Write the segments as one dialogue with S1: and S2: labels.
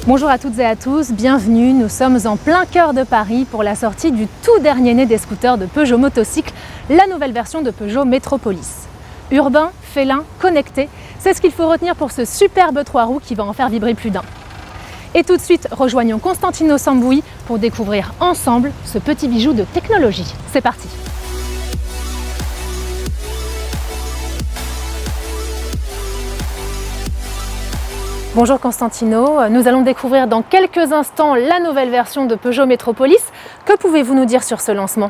S1: Bonjour à toutes et à tous, bienvenue, nous sommes en plein cœur de Paris pour la sortie du tout dernier né des scooters de Peugeot Motocycle, la nouvelle version de Peugeot Metropolis. Urbain, félin, connecté, c'est ce qu'il faut retenir pour ce superbe 3 roues qui va en faire vibrer plus d'un. Et tout de suite, rejoignons Constantino Sambouy pour découvrir ensemble ce petit bijou de technologie. C'est parti! Bonjour Constantino, nous allons découvrir dans quelques instants la nouvelle version de Peugeot Metropolis. Que pouvez-vous nous dire sur ce lancement?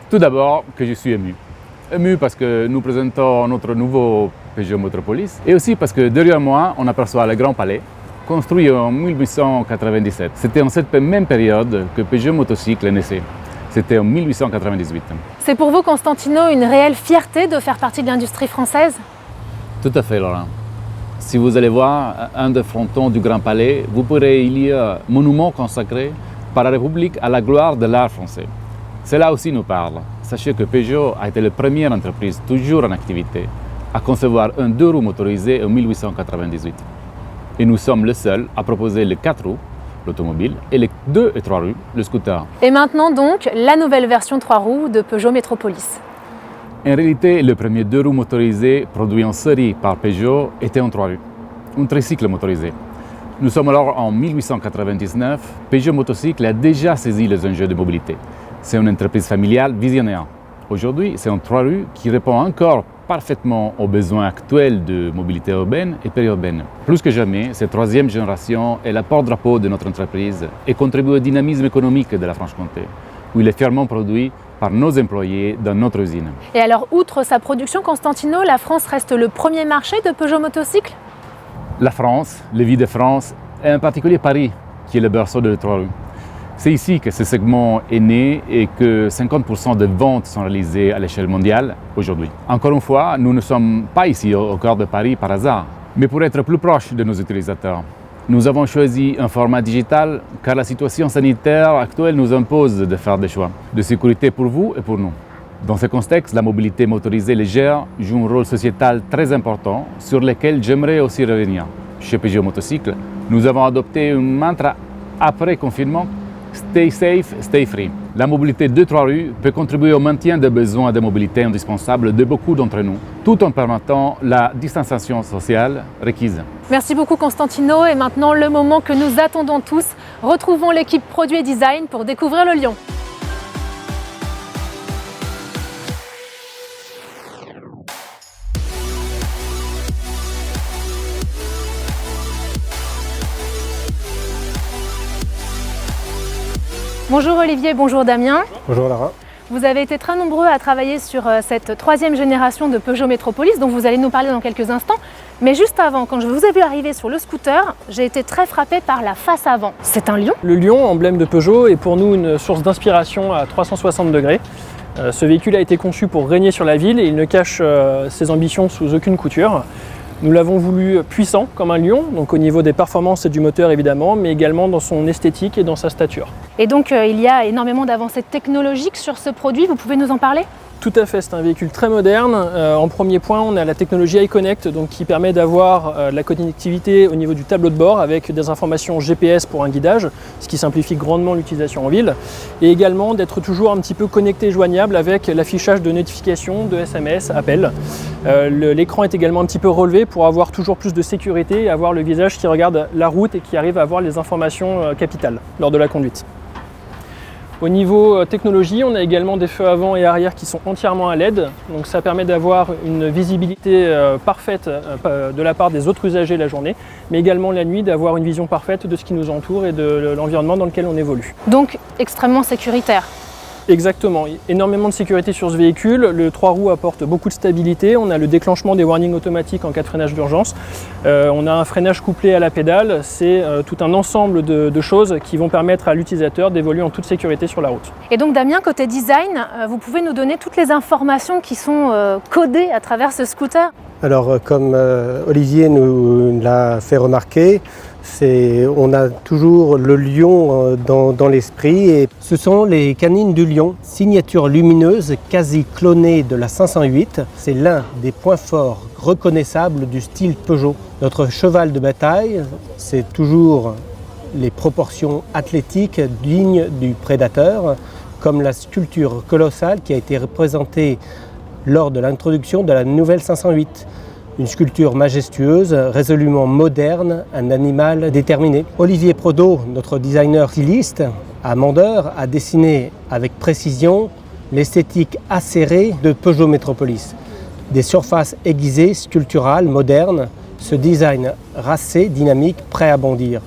S2: Tout d'abord, que je suis ému. Ému parce que nous présentons notre nouveau Peugeot Metropolis et aussi parce que derrière moi, on aperçoit le Grand Palais, construit en 1897. C'était en cette même période que Peugeot Motocycle est naissé. C'était en 1898.
S1: C'est pour vous, Constantino, une réelle fierté de faire partie de l'industrie française?
S2: Tout à fait, Laurent. Si vous allez voir un des frontons du Grand Palais, vous pourrez y lire un monument consacré par la République à la gloire de l'art français. Cela aussi nous parle. Sachez que Peugeot a été la première entreprise toujours en activité à concevoir un 2 roues motorisé en 1898. Et nous sommes les seuls à proposer les 4 roues, l'automobile, et les 2 et 3 roues, le scooter.
S1: Et maintenant donc, la nouvelle version 3 roues de Peugeot Metropolis.
S2: En réalité, le premier 2 roues motorisé produit en série par Peugeot était en 3 roues, un tricycle motorisé. Nous sommes alors en 1899, Peugeot Motocycle a déjà saisi les enjeux de mobilité. C'est une entreprise familiale visionnaire. Aujourd'hui, c'est un 3 roues qui répond encore parfaitement aux besoins actuels de mobilité urbaine et périurbaine. Plus que jamais, cette 3e génération est la porte-drapeau de notre entreprise et contribue au dynamisme économique de la Franche-Comté, où il est fièrement produit par nos employés dans notre usine.
S1: Et alors, outre sa production, Constantino, la France reste le premier marché de Peugeot Motocycle?
S2: La France, les villes de France, et en particulier Paris, qui est le berceau de 3 roues. C'est ici que ce segment est né et que 50% des ventes sont réalisées à l'échelle mondiale aujourd'hui. Encore une fois, nous ne sommes pas ici au cœur de Paris par hasard, mais pour être plus proches de nos utilisateurs. Nous avons choisi un format digital car la situation sanitaire actuelle nous impose de faire des choix de sécurité pour vous et pour nous. Dans ce contexte, la mobilité motorisée légère joue un rôle sociétal très important sur lequel j'aimerais aussi revenir. Chez Peugeot Motocycle, nous avons adopté un mantra après confinement: Stay safe, stay free. La mobilité de 3 roues peut contribuer au maintien des besoins de mobilité indispensables de beaucoup d'entre nous, tout en permettant la distanciation sociale requise.
S1: Merci beaucoup Constantino, et maintenant le moment que nous attendons tous. Retrouvons l'équipe Produit et Design pour découvrir le lion. Bonjour Olivier, bonjour Damien.
S3: Bonjour Lara.
S1: Vous avez été très nombreux à travailler sur cette 3e génération de Peugeot Metropolis dont vous allez nous parler dans quelques instants. Mais juste avant, quand je vous ai vu arriver sur le scooter, j'ai été très frappée par la face avant. C'est un lion?
S3: Le lion, emblème de Peugeot, est pour nous une source d'inspiration à 360 degrés. Ce véhicule a été conçu pour régner sur la ville et il ne cache ses ambitions sous aucune couture. Nous l'avons voulu puissant comme un lion, donc au niveau des performances et du moteur évidemment, mais également dans son esthétique et dans sa stature.
S1: Et donc il y a énormément d'avancées technologiques sur ce produit, vous pouvez nous en parler?
S3: Tout à fait, c'est un véhicule très moderne. En premier point, on a la technologie iConnect, donc qui permet d'avoir la connectivité au niveau du tableau de bord avec des informations GPS pour un guidage, ce qui simplifie grandement l'utilisation en ville, et également d'être toujours un petit peu connecté et joignable avec l'affichage de notifications, de SMS, appels. L'écran est également un petit peu relevé pour avoir toujours plus de sécurité et avoir le visage qui regarde la route et qui arrive à avoir les informations capitales lors de la conduite. Au niveau technologie, on a également des feux avant et arrière qui sont entièrement à LED, donc ça permet d'avoir une visibilité parfaite de la part des autres usagers la journée, mais également la nuit d'avoir une vision parfaite de ce qui nous entoure et de l'environnement dans lequel on évolue.
S1: Donc extrêmement sécuritaire.
S3: Exactement, énormément de sécurité sur ce véhicule, le 3 roues apporte beaucoup de stabilité, on a le déclenchement des warnings automatiques en cas de freinage d'urgence, on a un freinage couplé à la pédale, c'est tout un ensemble de choses qui vont permettre à l'utilisateur d'évoluer en toute sécurité sur la route.
S1: Et donc Damien, côté design, vous pouvez nous donner toutes les informations qui sont codées à travers ce scooter?
S4: Alors comme Olivier nous l'a fait remarquer, on a toujours le lion dans l'esprit et ce sont les canines du lion, signature lumineuse quasi clonée de la 508. C'est l'un des points forts reconnaissables du style Peugeot. Notre cheval de bataille, c'est toujours les proportions athlétiques dignes du prédateur, comme la sculpture colossale qui a été représentée lors de l'introduction de la nouvelle 508. Une sculpture majestueuse, résolument moderne, un animal déterminé. Olivier Prodeau, notre designer styliste, à Mandeur, a dessiné avec précision l'esthétique acérée de Peugeot Metropolis. Des surfaces aiguisées, sculpturales, modernes, ce design racé, dynamique, prêt à bondir.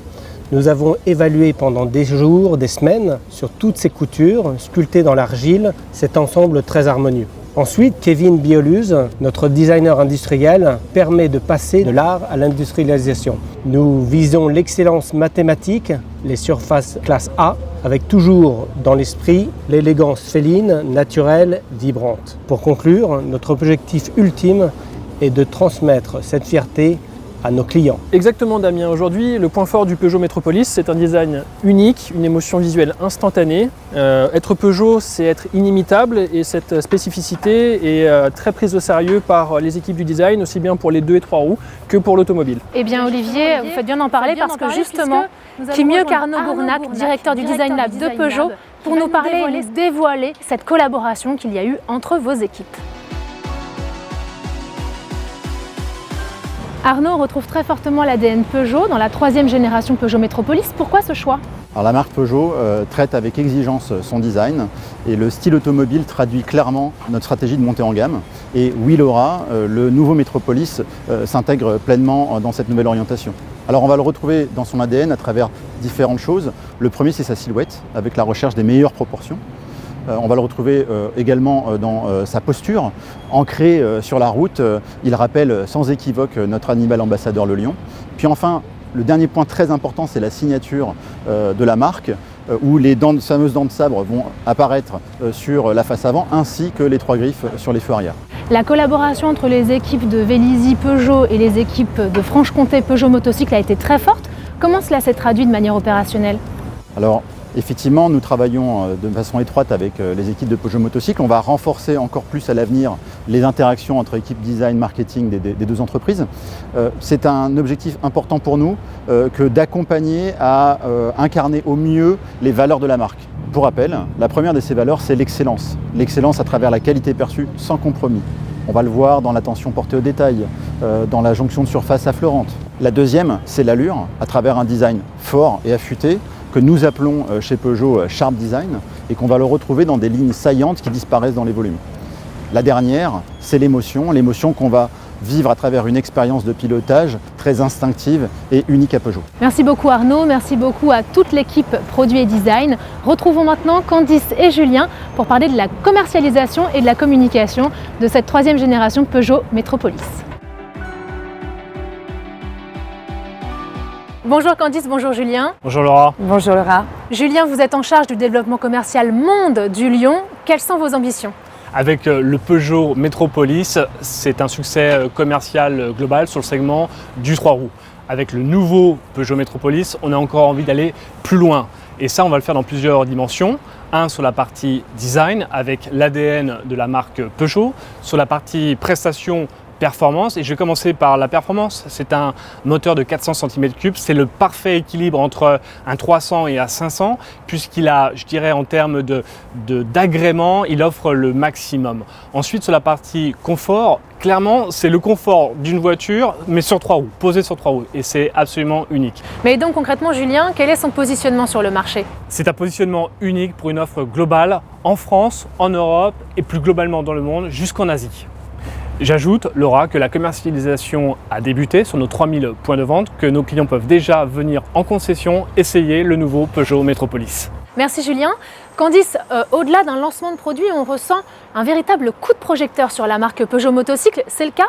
S4: Nous avons évalué pendant des jours, des semaines, sur toutes ces coutures, sculptées dans l'argile, cet ensemble très harmonieux. Ensuite, Kevin Bioluz, notre designer industriel, permet de passer de l'art à l'industrialisation. Nous visons l'excellence mathématique, les surfaces classe A, avec toujours dans l'esprit l'élégance féline, naturelle, vibrante. Pour conclure, notre objectif ultime est de transmettre cette fierté à nos clients.
S3: Exactement Damien, aujourd'hui le point fort du Peugeot Metropolis, c'est un design unique, une émotion visuelle instantanée. Être Peugeot, c'est être inimitable et cette spécificité est très prise au sérieux par les équipes du design, aussi bien pour les 2 et 3 roues que pour l'automobile.
S1: Eh bien Olivier, vous faites bien d'en parler parce que justement, qui mieux qu'Arnaud Bournac, directeur du Design Lab de Peugeot, pour nous parler et nous dévoiler cette collaboration qu'il y a eu entre vos équipes. Arnaud, on retrouve très fortement l'ADN Peugeot dans la 3e génération Peugeot Metropolis. Pourquoi ce choix ?
S5: Alors la marque Peugeot traite avec exigence son design et le style automobile traduit clairement notre stratégie de montée en gamme. Et oui Laura, le nouveau Metropolis s'intègre pleinement dans cette nouvelle orientation. Alors on va le retrouver dans son ADN à travers différentes choses. Le premier c'est sa silhouette avec la recherche des meilleures proportions. On va le retrouver également dans sa posture. Ancré sur la route, il rappelle sans équivoque notre animal ambassadeur le lion. Puis enfin, le dernier point très important, c'est la signature de la marque, où les fameuses dents de sabre vont apparaître sur la face avant, ainsi que les 3 griffes sur les feux arrière.
S1: La collaboration entre les équipes de Vélizy Peugeot et les équipes de Franche-Comté Peugeot Motocycle a été très forte. Comment cela s'est traduit de manière opérationnelle ?
S5: Alors, effectivement, nous travaillons de façon étroite avec les équipes de Peugeot Motocycle. On va renforcer encore plus à l'avenir les interactions entre équipes design, marketing des 2 entreprises. C'est un objectif important pour nous que d'accompagner à incarner au mieux les valeurs de la marque. Pour rappel, la première de ces valeurs, c'est l'excellence. L'excellence à travers la qualité perçue sans compromis. On va le voir dans l'attention portée au détail, dans la jonction de surface affleurante. La deuxième, c'est l'allure, à travers un design fort et affûté, que nous appelons chez Peugeot Sharp Design et qu'on va le retrouver dans des lignes saillantes qui disparaissent dans les volumes. La dernière, c'est l'émotion qu'on va vivre à travers une expérience de pilotage très instinctive et unique à Peugeot.
S1: Merci beaucoup Arnaud, merci beaucoup à toute l'équipe produit et design. Retrouvons maintenant Candice et Julien pour parler de la commercialisation et de la communication de cette 3e génération Peugeot Metropolis. Bonjour Candice, bonjour Julien.
S3: Bonjour Laura.
S6: Bonjour Laura.
S1: Julien, vous êtes en charge du développement commercial monde du Lion. Quelles sont vos ambitions ?
S3: Avec le Peugeot Metropolis, c'est un succès commercial global sur le segment du 3 roues. Avec le nouveau Peugeot Metropolis, on a encore envie d'aller plus loin. Et ça, on va le faire dans plusieurs dimensions. Un, sur la partie design, avec l'ADN de la marque Peugeot. Sur la partie prestation, performance, et je vais commencer par la performance. C'est un moteur de 400 cm3, c'est le parfait équilibre entre un 300 et un 500, puisqu'il a, je dirais en termes d'agrément, il offre le maximum. Ensuite, sur la partie confort, clairement, c'est le confort d'une voiture, mais sur 3 roues, posée sur 3 roues, et c'est absolument unique.
S1: Mais donc concrètement, Julien, quel est son positionnement sur le marché ?
S3: C'est un positionnement unique pour une offre globale en France, en Europe et plus globalement dans le monde, jusqu'en Asie. J'ajoute, Laura, que la commercialisation a débuté sur nos 3000 points de vente, que nos clients peuvent déjà venir en concession essayer le nouveau Peugeot Metropolis.
S1: Merci Julien. Candice, au-delà d'un lancement de produit, on ressent un véritable coup de projecteur sur la marque Peugeot Motocycle, c'est le cas ?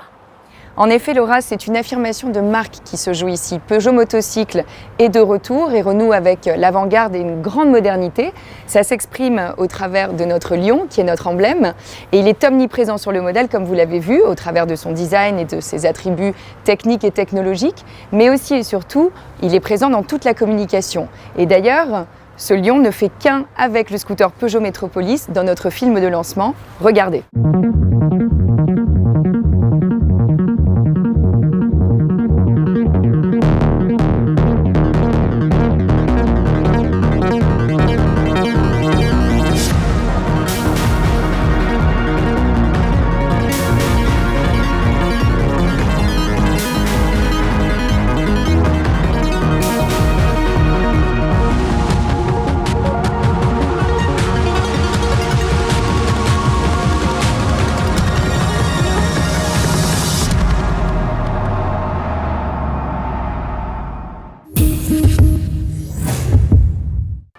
S6: En effet, Laura, c'est une affirmation de marque qui se joue ici. Peugeot Motocycle est de retour et renoue avec l'avant-garde et une grande modernité. Ça s'exprime au travers de notre lion, qui est notre emblème. Et il est omniprésent sur le modèle, comme vous l'avez vu, au travers de son design et de ses attributs techniques et technologiques. Mais aussi et surtout, il est présent dans toute la communication. Et d'ailleurs, ce lion ne fait qu'un avec le scooter Peugeot Metropolis dans notre film de lancement. Regardez.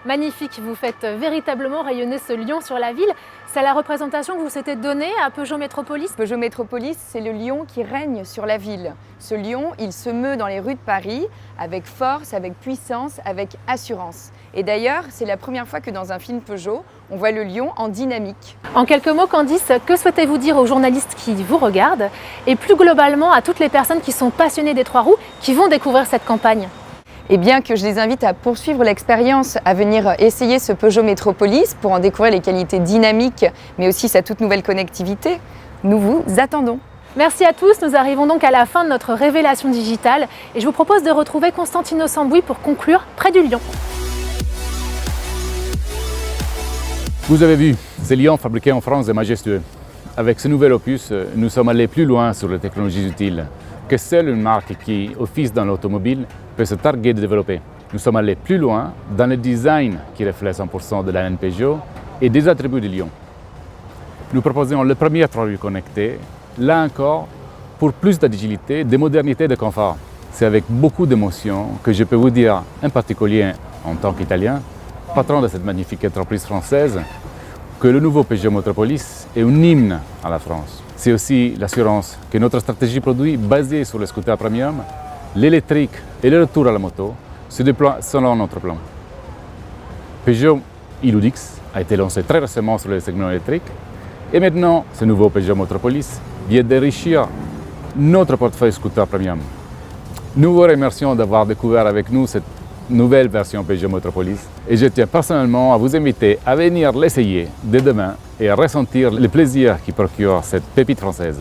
S1: Magnifique, vous faites véritablement rayonner ce lion sur la ville. C'est la représentation que vous s'était donnée à Peugeot Métropolis.
S6: Peugeot Métropolis, c'est le lion qui règne sur la ville. Ce lion, il se meut dans les rues de Paris avec force, avec puissance, avec assurance. Et d'ailleurs, c'est la première fois que dans un film Peugeot, on voit le lion en dynamique.
S1: En quelques mots, Candice, que souhaitez-vous dire aux journalistes qui vous regardent et plus globalement à toutes les personnes qui sont passionnées des trois roues, qui vont découvrir cette campagne?
S6: Eh bien que je les invite à poursuivre l'expérience, à venir essayer ce Peugeot Métropolis pour en découvrir les qualités dynamiques, mais aussi sa toute nouvelle connectivité. Nous vous attendons.
S1: Merci à tous, nous arrivons donc à la fin de notre révélation digitale et je vous propose de retrouver Constantino Sambouis pour conclure près du lion.
S2: Vous avez vu, ce lion fabriqué en France est majestueux. Avec ce nouvel opus, nous sommes allés plus loin sur les technologies utiles que seule une marque qui office dans l'automobile peut se targuer de développer. Nous sommes allés plus loin dans le design qui reflète 100% de l'ADN Peugeot et des attributs du lion. Nous proposons le premier trois roues connecté, là encore, pour plus d'agilité, de modernité et de confort. C'est avec beaucoup d'émotion que je peux vous dire, en particulier en tant qu'Italien, patron de cette magnifique entreprise française, que le nouveau Peugeot Métropolis est un hymne à la France. C'est aussi l'assurance que notre stratégie produit basée sur le scooter premium, l'électrique et le retour à la moto se déploient selon notre plan. Peugeot iLUDX a été lancé très récemment sur le segment électrique et maintenant ce nouveau Peugeot Métropolis vient d'enrichir notre portefeuille scooter premium. Nous vous remercions d'avoir découvert avec nous cette nouvelle version Peugeot Métropolis et je tiens personnellement à vous inviter à venir l'essayer dès demain et à ressentir le plaisir qui procure cette pépite française.